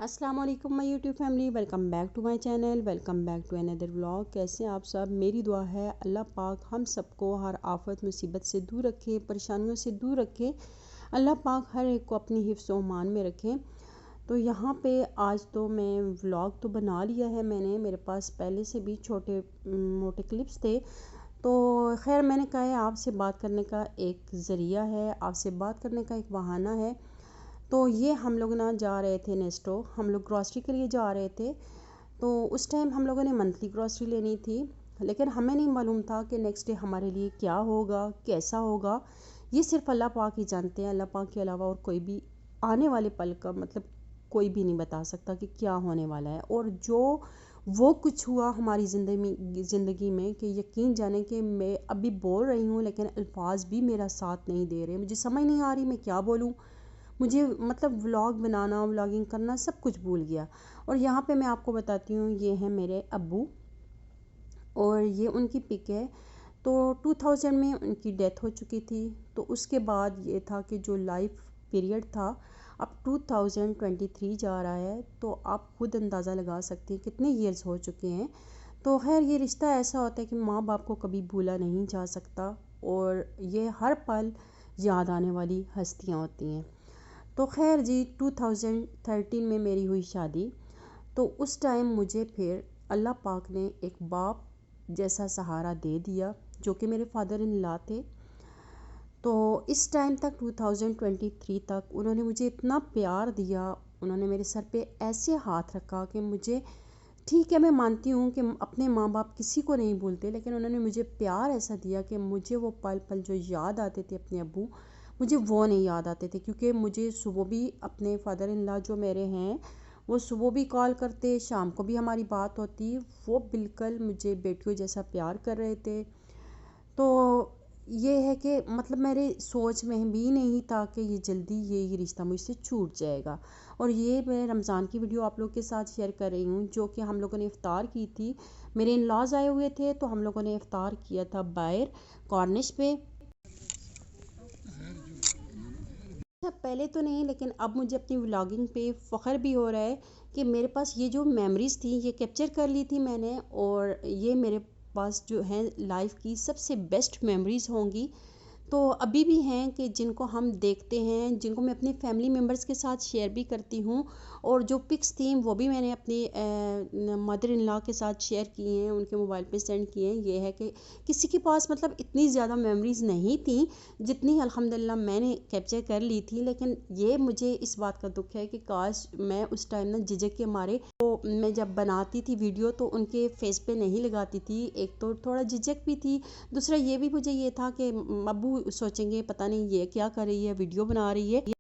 अस्सलाम वालेकुम my YouTube family, welcome back to my channel, welcome back to another vlog. कैसे हैं आप सब? मेरी दुआ है अल्लाह पाक हम सबको हर आफत मुसीबत से दूर रखे, परेशानियों से दूर रखे। अल्लाह पाक हर एक को अपनी हिफ्ज़ व मान में रखे। तो यहाँ पे आज तो मैं व्लॉग तो बना लिया है मैंने, मेरे पास पहले से भी छोटे मोटे क्लिप्स थे। तो खैर मैंने कहा है आपसे बात करने का एक ज़रिया है, आपसे बात करने का एक बहाना है। तो ये हम लोग ना जा रहे थे नेस्टो, हम लोग ग्रॉसरी के लिए जा रहे थे। तो उस टाइम हम लोगों ने मंथली ग्रॉसरी लेनी थी, लेकिन हमें नहीं मालूम था कि नेक्स्ट डे हमारे लिए क्या होगा, कैसा होगा। ये सिर्फ अल्लाह पाक ही जानते हैं। अल्लाह पाक के अलावा और कोई भी आने वाले पल का मतलब कोई भी नहीं बता सकता कि क्या होने वाला है। और जो वो कुछ हुआ हमारी ज़िंदगी में कि यकीन जाने कि मैं अभी बोल रही हूँ लेकिन अल्फाज भी मेरा साथ नहीं दे रहे। मुझे समझ नहीं आ रही मैं क्या बोलूँ। मुझे मतलब व्लॉग बनाना, व्लॉगिंग करना सब कुछ भूल गया। और यहाँ पे मैं आपको बताती हूँ, ये हैं मेरे अब्बू और ये उनकी पिक है। तो 2000 में उनकी डेथ हो चुकी थी। तो उसके बाद ये था कि जो लाइफ पीरियड था, अब 2023 जा रहा है, तो आप खुद अंदाज़ा लगा सकते हैं कितने ईयर्स हो चुके हैं। तो खैर ये रिश्ता ऐसा होता है कि माँ बाप को कभी भूला नहीं जा सकता, और ये हर पल याद आने वाली हस्तियाँ होती हैं। तो खैर जी, 2013 में मेरी हुई शादी। तो उस टाइम मुझे फिर अल्लाह पाक ने एक बाप जैसा सहारा दे दिया, जो कि मेरे फादर इन लॉ थे। तो इस टाइम तक 2023 तक उन्होंने मुझे इतना प्यार दिया, उन्होंने मेरे सर पे ऐसे हाथ रखा कि मुझे, ठीक है मैं मानती हूँ कि अपने माँ बाप किसी को नहीं भूलते, लेकिन उन्होंने मुझे प्यार ऐसा दिया कि मुझे वो पल पल जो याद आते थे अपने अब्बू, मुझे वो नहीं याद आते थे। क्योंकि मुझे सुबह भी अपने फादर इन लॉ जो मेरे हैं, वो सुबह भी कॉल करते, शाम को भी हमारी बात होती। वो बिल्कुल मुझे बेटियों जैसा प्यार कर रहे थे। तो ये है कि मतलब मेरे सोच में भी नहीं था कि ये जल्दी ये रिश्ता मुझसे छूट जाएगा। और ये मैं रमज़ान की वीडियो आप लोग के साथ शेयर कर रही हूँ, जो कि हम लोगों ने इफ़्तार की थी। मेरे इन लॉज आए हुए थे, तो हम लोगों ने इफ़्तार किया था बाहर कॉर्निश पे। अच्छा, पहले तो नहीं, लेकिन अब मुझे अपनी व्लॉगिंग पे फ़ख्र भी हो रहा है कि मेरे पास ये जो मेमोरीज़ थी ये कैप्चर कर ली थी मैंने, और ये मेरे पास जो है लाइफ की सबसे बेस्ट मेमोरीज़ होंगी। तो अभी भी हैं कि जिनको हम देखते हैं, जिनको मैं अपने फैमिली मेम्बर्स के साथ शेयर भी करती हूँ। और जो पिक्स थी वो भी मैंने अपनी मदर इन लॉ के साथ शेयर किए हैं, उनके मोबाइल पे सेंड किए हैं। ये है कि किसी के पास मतलब इतनी ज़्यादा मेमोरीज़ नहीं थी जितनी अल्हम्दुलिल्लाह मैंने कैप्चर कर ली थी। लेकिन ये मुझे इस बात का दुख है कि काश मैं उस टाइम ना झिझक के मारे, तो मैं जब बनाती थी वीडियो तो उनके फेस पे नहीं लगाती थी। एक तो थोड़ा झिझक भी थी, दूसरा ये भी मुझे ये था कि अब्बू सोचेंगे पता नहीं ये क्या कर रही है, वीडियो बना रही है।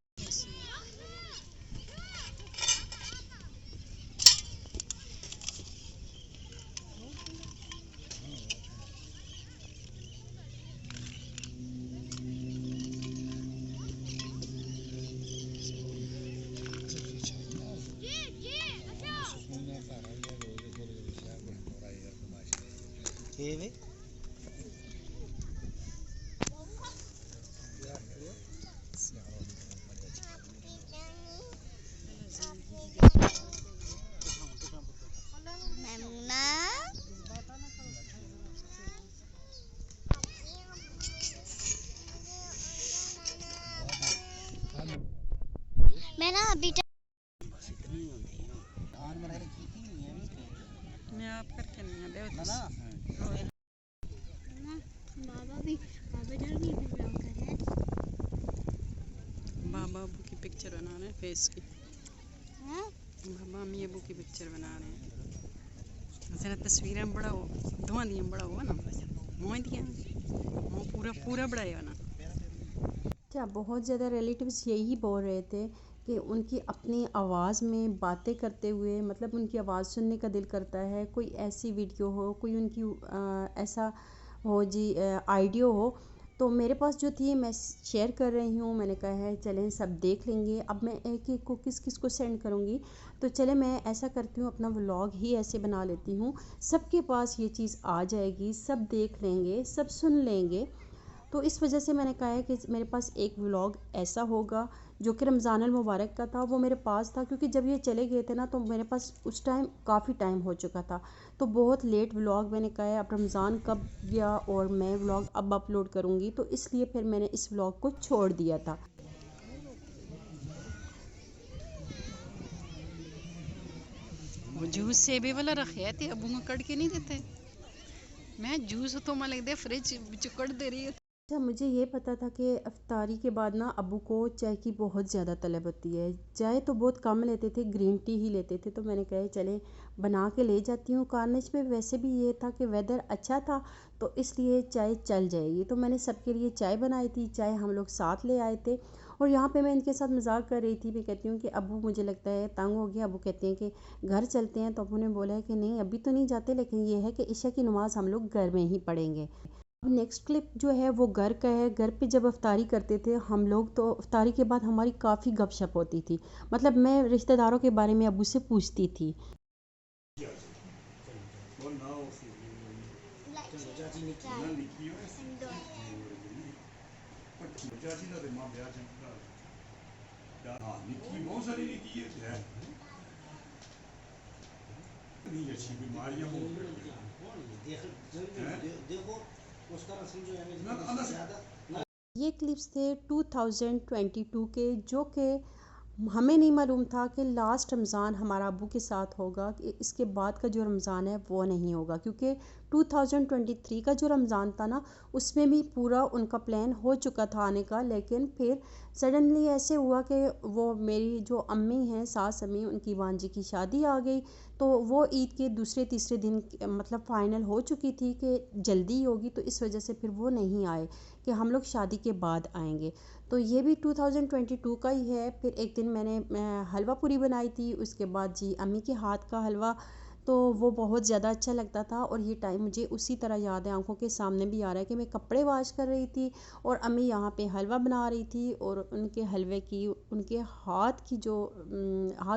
Ele? मेमुना, मैं ना अभी मैं आप करके नहीं दे ना बाबा इधर भी ब्लॉगर है। बाबा अबू की पिक्चर बना रहे हैं, फेस की। हाँ? बाबा अम्मी अबू की पिक्चर बना रहे हैं। जरा तस्वीरें बड़ा हो, धुआं दिया बड़ा हुआ ना, मुँह दिया मुँह पूरा पूरा बड़ा है ना। क्या बहुत ज़्यादा रिलेटिव्स यही बोल रहे थे कि उनकी अपनी आवाज़ में बातें करते हुए, मतलब उनकी आवाज़ सुनने का दिल करता है। कोई ऐसी वीडियो हो, कोई उनकी ऐसा हो जी, आइडियो हो। तो मेरे पास जो थी मैं शेयर कर रही हूँ। मैंने कहा है चलें सब देख लेंगे। अब मैं एक एक को किस किस को सेंड करूँगी, तो चले मैं ऐसा करती हूँ, अपना व्लॉग ही ऐसे बना लेती हूँ, सबके पास ये चीज़ आ जाएगी, सब देख लेंगे, सब सुन लेंगे। तो इस वजह से मैंने कहा है कि मेरे पास एक व्लॉग ऐसा होगा जो कि रमज़ान अल मुबारक का था, वो मेरे पास था क्योंकि जब ये चले गए थे ना तो मेरे पास उस टाइम काफ़ी टाइम हो चुका था। तो बहुत लेट व्लॉग, मैंने कहा है अब रमज़ान कब गया और मैं व्लॉग अब अपलोड करूँगी, तो इसलिए फिर मैंने इस व्लॉग को छोड़ दिया था। वो जूस सेबे वाला रखे थे अबू में कट के नहीं देते। मैं जूस तो मैं लगता फ्रिज कट दे रही है। अच्छा, मुझे ये पता था कि अफ्तारी के बाद ना अब्बू को चाय की बहुत ज़्यादा तलब होती है। चाय तो बहुत कम लेते थे, ग्रीन टी ही लेते थे, तो मैंने कहा चले बना के ले जाती हूँ। कारनेज पे वैसे भी ये था कि वेदर अच्छा था तो इसलिए चाय चल जाएगी, तो मैंने सबके लिए चाय बनाई थी। चाय हम लोग साथ ले आए थे और यहाँ पे मैं इनके साथ मजाक कर रही थी, मैं कहती हूँ कि अब्बू मुझे लगता है तंग हो गया। अब्बू कहते हैं कि घर चलते हैं, तो अब्बू ने बोला है कि नहीं अभी तो नहीं जाते, लेकिन ये है कि इशा की नमाज़ हम लोग घर में ही पढ़ेंगे। नेक्स्ट क्लिप जो है वो घर का है। घर पे जब अफ्तारी करते थे हम लोग, तो अफ्तारी के बाद हमारी काफ़ी गपशप होती थी। मतलब मैं रिश्तेदारों के बारे में अबू से पूछती थी। ये क्लिप्स थे 2022 के, जो कि हमें नहीं मालूम था कि लास्ट रमज़ान हमारा अब्बू के साथ होगा, कि इसके बाद का जो रमज़ान है वो नहीं होगा। क्योंकि 2023 का जो रमज़ान था ना, उसमें भी पूरा उनका प्लान हो चुका था आने का, लेकिन फिर सडनली ऐसे हुआ कि वो मेरी जो अम्मी हैं, सास अम्मी, उनकी भांजी की शादी आ गई। तो वो ईद के दूसरे तीसरे दिन मतलब फ़ाइनल हो चुकी थी कि जल्दी होगी, तो इस वजह से फिर वो नहीं आए कि हम लोग शादी के बाद आएंगे। तो ये भी 2022 का ही है। फिर एक दिन मैं हलवा पूरी बनाई थी, उसके बाद जी अम्मी के हाथ का हलवा, तो वो बहुत ज़्यादा अच्छा लगता था। और ये टाइम मुझे उसी तरह याद है, आंखों के सामने भी आ रहा है कि मैं कपड़े वॉश कर रही थी और अम्मी यहाँ पे हलवा बना रही थी, और उनके हलवे की, उनके हाथ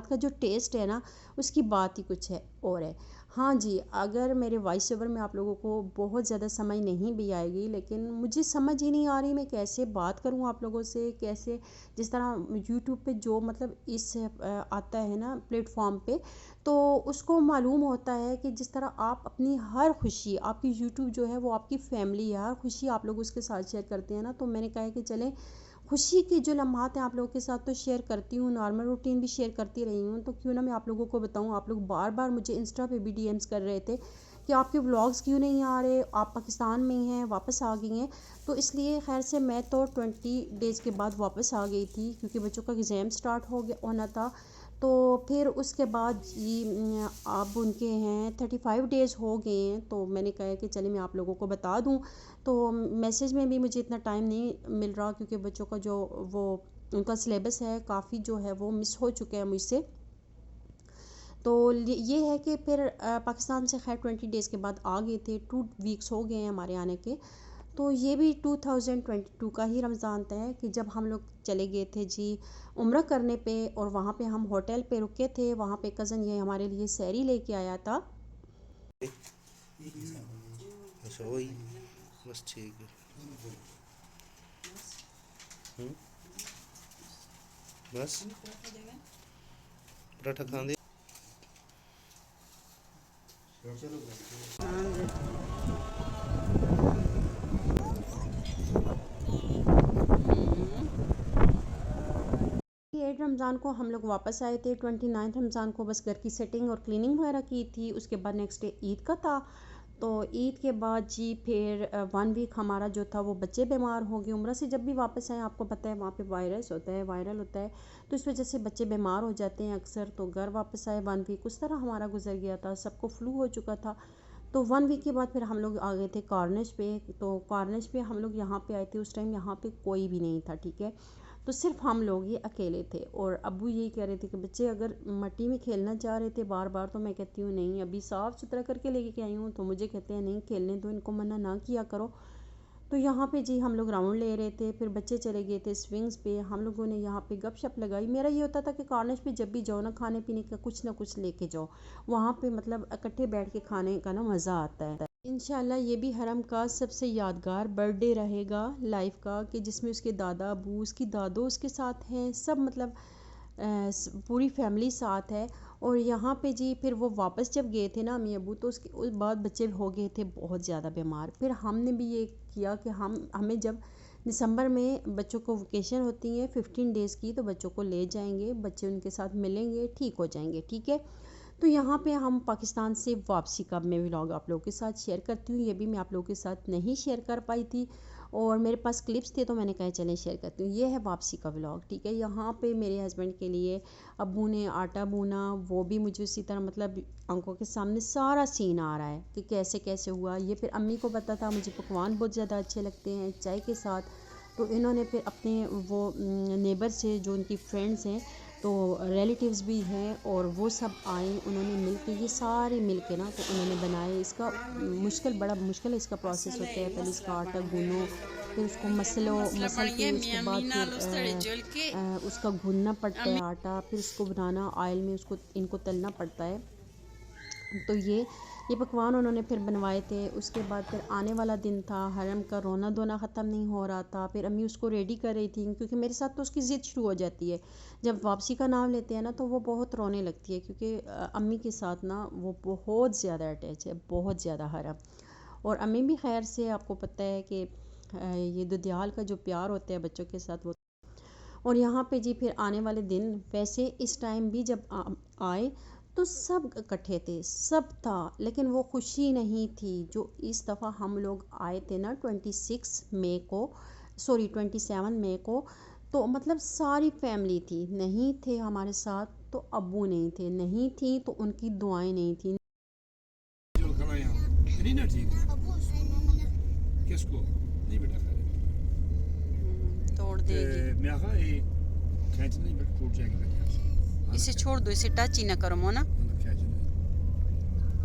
का जो टेस्ट है ना, उसकी बात ही कुछ है और है। हाँ जी, अगर मेरे वॉइस ओवर में आप लोगों को बहुत ज़्यादा समझ नहीं भी आएगी, लेकिन मुझे समझ ही नहीं आ रही मैं कैसे बात करूँ आप लोगों से, कैसे जिस तरह यूट्यूब पे जो मतलब इस आता है ना प्लेटफॉर्म पे, तो उसको मालूम होता है कि जिस तरह आप अपनी हर खुशी, आपकी यूट्यूब जो है वो आपकी फैमिली है, हर खुशी आप लोग उसके साथ शेयर करते हैं ना। तो मैंने कहा है कि चलें खुशी की जो लम्हात हैं आप लोगों के साथ तो शेयर करती हूँ, नॉर्मल रूटीन भी शेयर करती रही हूँ, तो क्यों ना मैं आप लोगों को बताऊँ। आप लोग बार बार मुझे इंस्टा पे भी डीएम्स कर रहे थे कि आपके व्लॉग्स क्यों नहीं आ रहे, आप पाकिस्तान में ही हैं, वापस आ गई हैं। तो इसलिए खैर से मैं तो 20 डेज़ के बाद वापस आ गई थी, क्योंकि बच्चों का एग्ज़ाम स्टार्ट हो गया होना था। तो फिर उसके बाद जी अब उनके हैं 35 डेज़ हो गए हैं, तो मैंने कहा कि चलिए मैं आप लोगों को बता दूं। तो मैसेज में भी मुझे इतना टाइम नहीं मिल रहा, क्योंकि बच्चों का जो वो उनका सिलेबस है काफ़ी जो है वो मिस हो चुके हैं मुझसे। तो ये है कि फिर पाकिस्तान से खैर 20 डेज़ के बाद आ गए थे, 2 वीक्स हो गए हैं हमारे आने के। तो ये भी 2022 का ही रमज़ान था कि जब हम लोग चले गए थे जी उम्रा करने पे, और वहाँ पे हम होटल पे रुके थे। वहाँ पे कज़न ये हमारे लिए सैरी लेके आया था। अच्छा वही बस ठीक है। बस पराठा खाने एट रमज़ान को हम लोग वापस आए थे। 29 रमज़ान को बस घर की सेटिंग और क्लीनिंग वगैरह की थी। उसके बाद नेक्स्ट डे ईद का था। तो ईद के बाद जी फिर 1 वीक हमारा जो था वो बच्चे बीमार हो गए। उम्र से जब भी वापस आए, आपको पता है वहाँ पे वायरस होता है, वायरल होता है, तो इस वजह से बच्चे बीमार हो जाते हैं अक्सर। तो घर वापस आए, 1 वीक उस तरह हमारा गुजर गया था। सबको फ्लू हो चुका था। तो 1 वीक के बाद फिर हम लोग आ गए थे कारनेज पे। तो कारनेज पे हम लोग यहाँ पे आए थे, उस टाइम यहाँ पे कोई भी नहीं था, ठीक है। तो सिर्फ हम लोग ये अकेले थे, और अब्बू यही कह रहे थे कि बच्चे अगर मट्टी में खेलना चाह रहे थे बार बार, तो मैं कहती हूँ नहीं, अभी साफ़ सुथरा करके लेके आई हूँ। तो मुझे कहते हैं नहीं खेलने दो इनको, मना ना किया करो। तो यहाँ पे जी हम लोग राउंड ले रहे थे, फिर बच्चे चले गए थे स्विंग्स पे। हम लोगों ने यहाँ पे गपशप लगाई। मेरा ये होता था कि कॉर्निश पे जब भी जाओ ना, खाने पीने का कुछ ना कुछ लेके जाओ, वहाँ पे मतलब इकट्ठे बैठ के खाने का ना मज़ा आता है। इंशाल्लाह ये भी हरम का सबसे यादगार बर्थडे रहेगा लाइफ का, कि जिसमें उसके दादा अबू, उसकी दादो उसके साथ हैं, सब मतलब पूरी फैमिली साथ है। और यहाँ पे जी फिर वो वापस जब गए थे ना अम्मी अबू, तो उसके उस बाद बच्चे हो गए थे बहुत ज़्यादा बीमार। फिर हमने भी ये किया कि हमें जब दिसंबर में बच्चों को वेकेशन होती है 15 डेज़ की, तो बच्चों को ले जाएंगे, बच्चे उनके साथ मिलेंगे, ठीक हो जाएंगे, ठीक है। तो यहाँ पे हम पाकिस्तान से वापसी का मैं व्लॉग आप लोगों के साथ शेयर करती हूँ। ये भी मैं आप लोगों के साथ नहीं शेयर कर पाई थी और मेरे पास क्लिप्स थे, तो मैंने कहा चलें शेयर करती हूँ। ये है वापसी का व्लॉग, ठीक है। यहाँ पे मेरे हस्बैंड के लिए अब्बू ने आटा भूना, वो भी मुझे उसी तरह मतलब आंखों के सामने सारा सीन आ रहा है कि कैसे कैसे हुआ ये। फिर अम्मी को पता था मुझे पकवान बहुत ज़्यादा अच्छे लगते हैं चाय के साथ, तो इन्होंने फिर अपने वो नेबर से, जो उनकी फ्रेंड्स हैं, तो रिलेटिव्स भी हैं, और वो सब आए, उन्होंने मिल के ये सारे मिल के ना तो उन्होंने बनाए। इसका बड़ा मुश्किल है इसका प्रोसेस होता है। पहले इसका आटा गूनो, फिर उसको मसल के उसके बाद फिर उसका गूनना पड़ता है आटा, फिर उसको बनाना ऑयल में, उसको इनको तलना पड़ता है। तो ये पकवान उन्होंने फिर बनवाए थे। उसके बाद फिर आने वाला दिन था, हरम का रोना धोना ख़त्म नहीं हो रहा था। फिर अम्मी उसको रेडी कर रही थी, क्योंकि मेरे साथ तो उसकी ज़िद शुरू हो जाती है जब वापसी का नाम लेते हैं ना, तो वो बहुत रोने लगती है, क्योंकि अम्मी के साथ ना वो बहुत ज़्यादा अटैच है, बहुत ज़्यादा हरम। और अम्मी भी खैर से, आपको पता है कि ये दुधियाल का जो प्यार होता है बच्चों के साथ वो। और यहाँ पे जी फिर आने वाले दिन, वैसे इस टाइम भी जब आए तो सब इकट्ठे थे, सब था, लेकिन वो खुशी नहीं थी जो इस दफ़ा हम लोग आए थे ना 27 मई को, तो मतलब सारी फैमिली थी। नहीं थे हमारे साथ तो अब्बू नहीं थे, नहीं थी तो उनकी दुआएं नहीं थी। किसको नहीं बेटा तोड़ देगी, मैं कहा ये खींच नहीं बेटा, टूट जाएगी बेटा। इसे छोड़ दो, इसे टच ही ना करो मोना। खींच नहीं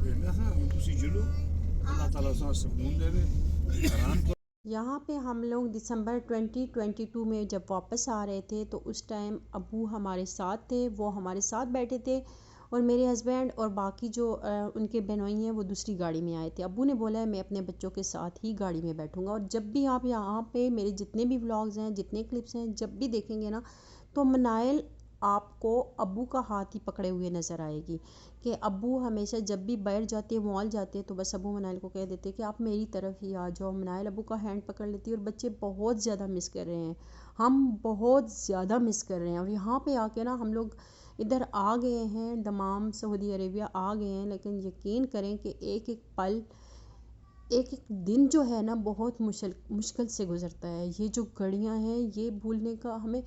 मैं कहा तुसी जुलो, अल्लाह ताला सा सुकून देवे आराम करो। यहाँ पे हम लोग दिसंबर 2022 में जब वापस आ रहे थे, तो उस टाइम अबू हमारे साथ थे, वो हमारे साथ बैठे थे, और मेरे हस्बैंड और बाकी जो उनके बहनोई हैं वो दूसरी गाड़ी में आए थे। अबू ने बोला है मैं अपने बच्चों के साथ ही गाड़ी में बैठूंगा। और जब भी आप यहाँ पे मेरे जितने भी व्लॉग्स हैं, जितने क्लिप्स हैं, जब भी देखेंगे ना, तो मनाइल आपको अब्बू का हाथ ही पकड़े हुए नज़र आएगी। कि अब्बू हमेशा जब भी बाहर जाते हैं, मॉल जाते हैं, तो बस अब्बू मनाइल को कह देते हैं कि आप मेरी तरफ ही आ जाओ। मनाइल अब्बू का हैंड पकड़ लेती है, और बच्चे बहुत ज़्यादा मिस कर रहे हैं, हम बहुत ज़्यादा मिस कर रहे हैं। और यहाँ पे आके ना हम लोग इधर आ गए हैं, दमाम सऊदी अरेबिया आ गए हैं, लेकिन यकीन करें कि एक एक पल, एक एक दिन जो है ना बहुत मुश्किल से गुज़रता है। ये जो घड़ियाँ हैं, ये भूलने का हमें,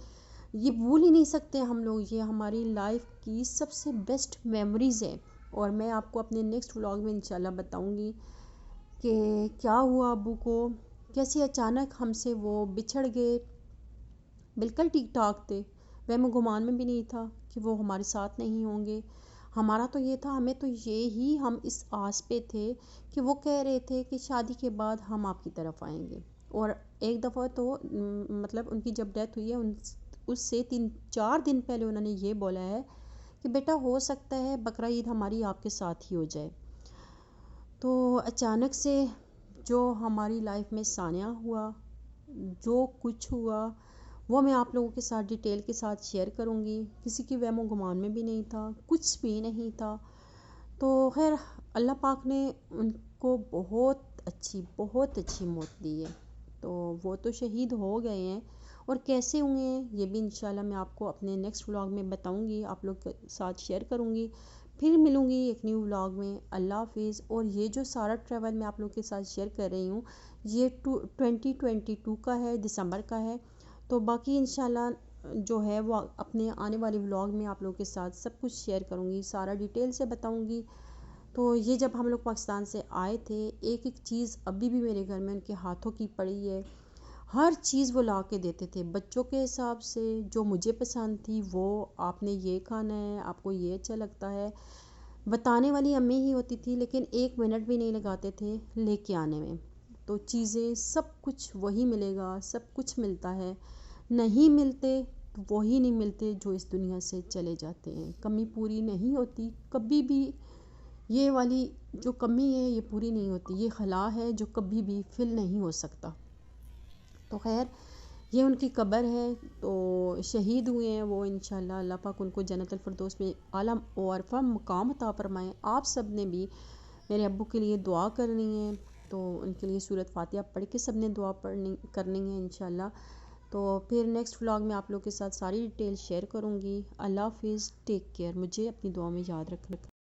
ये भूल ही नहीं सकते हम लोग। ये हमारी लाइफ की सबसे बेस्ट मेमोरीज़ है। और मैं आपको अपने नेक्स्ट व्लॉग में इंशाल्लाह बताऊंगी कि क्या हुआ अब्बू को, कैसे अचानक हमसे वो बिछड़ गए। बिल्कुल ठीक ठाक थे, वह गुमान में भी नहीं था कि वो हमारे साथ नहीं होंगे। हमारा तो ये था, हमें तो ये ही, हम इस आस पे थे कि वो कह रहे थे कि शादी के बाद हम आपकी तरफ आएंगे। और एक दफ़ा तो मतलब उनकी जब डेथ हुई है, उससे 3-4 दिन पहले उन्होंने ये बोला है कि बेटा हो सकता है बकरा ईद हमारी आपके साथ ही हो जाए। तो अचानक से जो हमारी लाइफ में सानिया हुआ, जो कुछ हुआ, वो मैं आप लोगों के साथ डिटेल के साथ शेयर करूँगी। किसी की वहमो गुमान में भी नहीं था, कुछ भी नहीं था। तो खैर अल्लाह पाक ने उनको बहुत अच्छी मौत दी है। तो वो तो शहीद हो गए हैं, और कैसे हुए हैं ये भी इंशाल्लाह मैं आपको अपने नेक्स्ट व्लॉग में बताऊंगी, आप लोग के साथ शेयर करूंगी। फिर मिलूंगी एक न्यू व्लॉग में। अल्लाह हाफिज़। और ये जो सारा ट्रैवल मैं आप लोग के साथ शेयर कर रही हूँ, ये 2022 का है, दिसंबर का है। तो बाकी इंशाल्लाह जो है वो अपने आने वाले व्लॉग में आप लोगों के साथ सब कुछ शेयर करूँगी, सारा डिटेल से बताऊँगी। तो ये जब हम लोग पाकिस्तान से आए थे, एक एक चीज़ अभी भी मेरे घर में उनके हाथों की पड़ी है। हर चीज़ वो ला के देते थे बच्चों के हिसाब से, जो मुझे पसंद थी वो, आपने ये खाना है, आपको ये अच्छा लगता है। बताने वाली अम्मी ही होती थी, लेकिन 1 मिनट भी नहीं लगाते थे लेके आने में। तो चीज़ें सब कुछ वही मिलेगा, सब कुछ मिलता है। नहीं मिलते तो वही नहीं मिलते जो इस दुनिया से चले जाते हैं। कमी पूरी नहीं होती कभी भी, ये वाली जो कमी है ये पूरी नहीं होती, ये खला है जो कभी भी फिल नहीं हो सकता। तो खैर ये उनकी कब्र है, तो शहीद हुए हैं वो, इंशाल्लाह अल्लाह पाक उनको जन्नतुल फिरदौस में आला और अरफा मकाम अता फरमाएं। आप सब ने भी मेरे अब्बू के लिए दुआ करनी है, तो उनके लिए सूरत फातिहा पढ़ के सब ने दुआ करनी है इंशाल्लाह। तो फिर नेक्स्ट व्लॉग में आप लोग के साथ सारी डिटेल शेयर करूँगी। अल्लाह हाफिज़, टेक केयर, मुझे अपनी दुआ में याद रखना।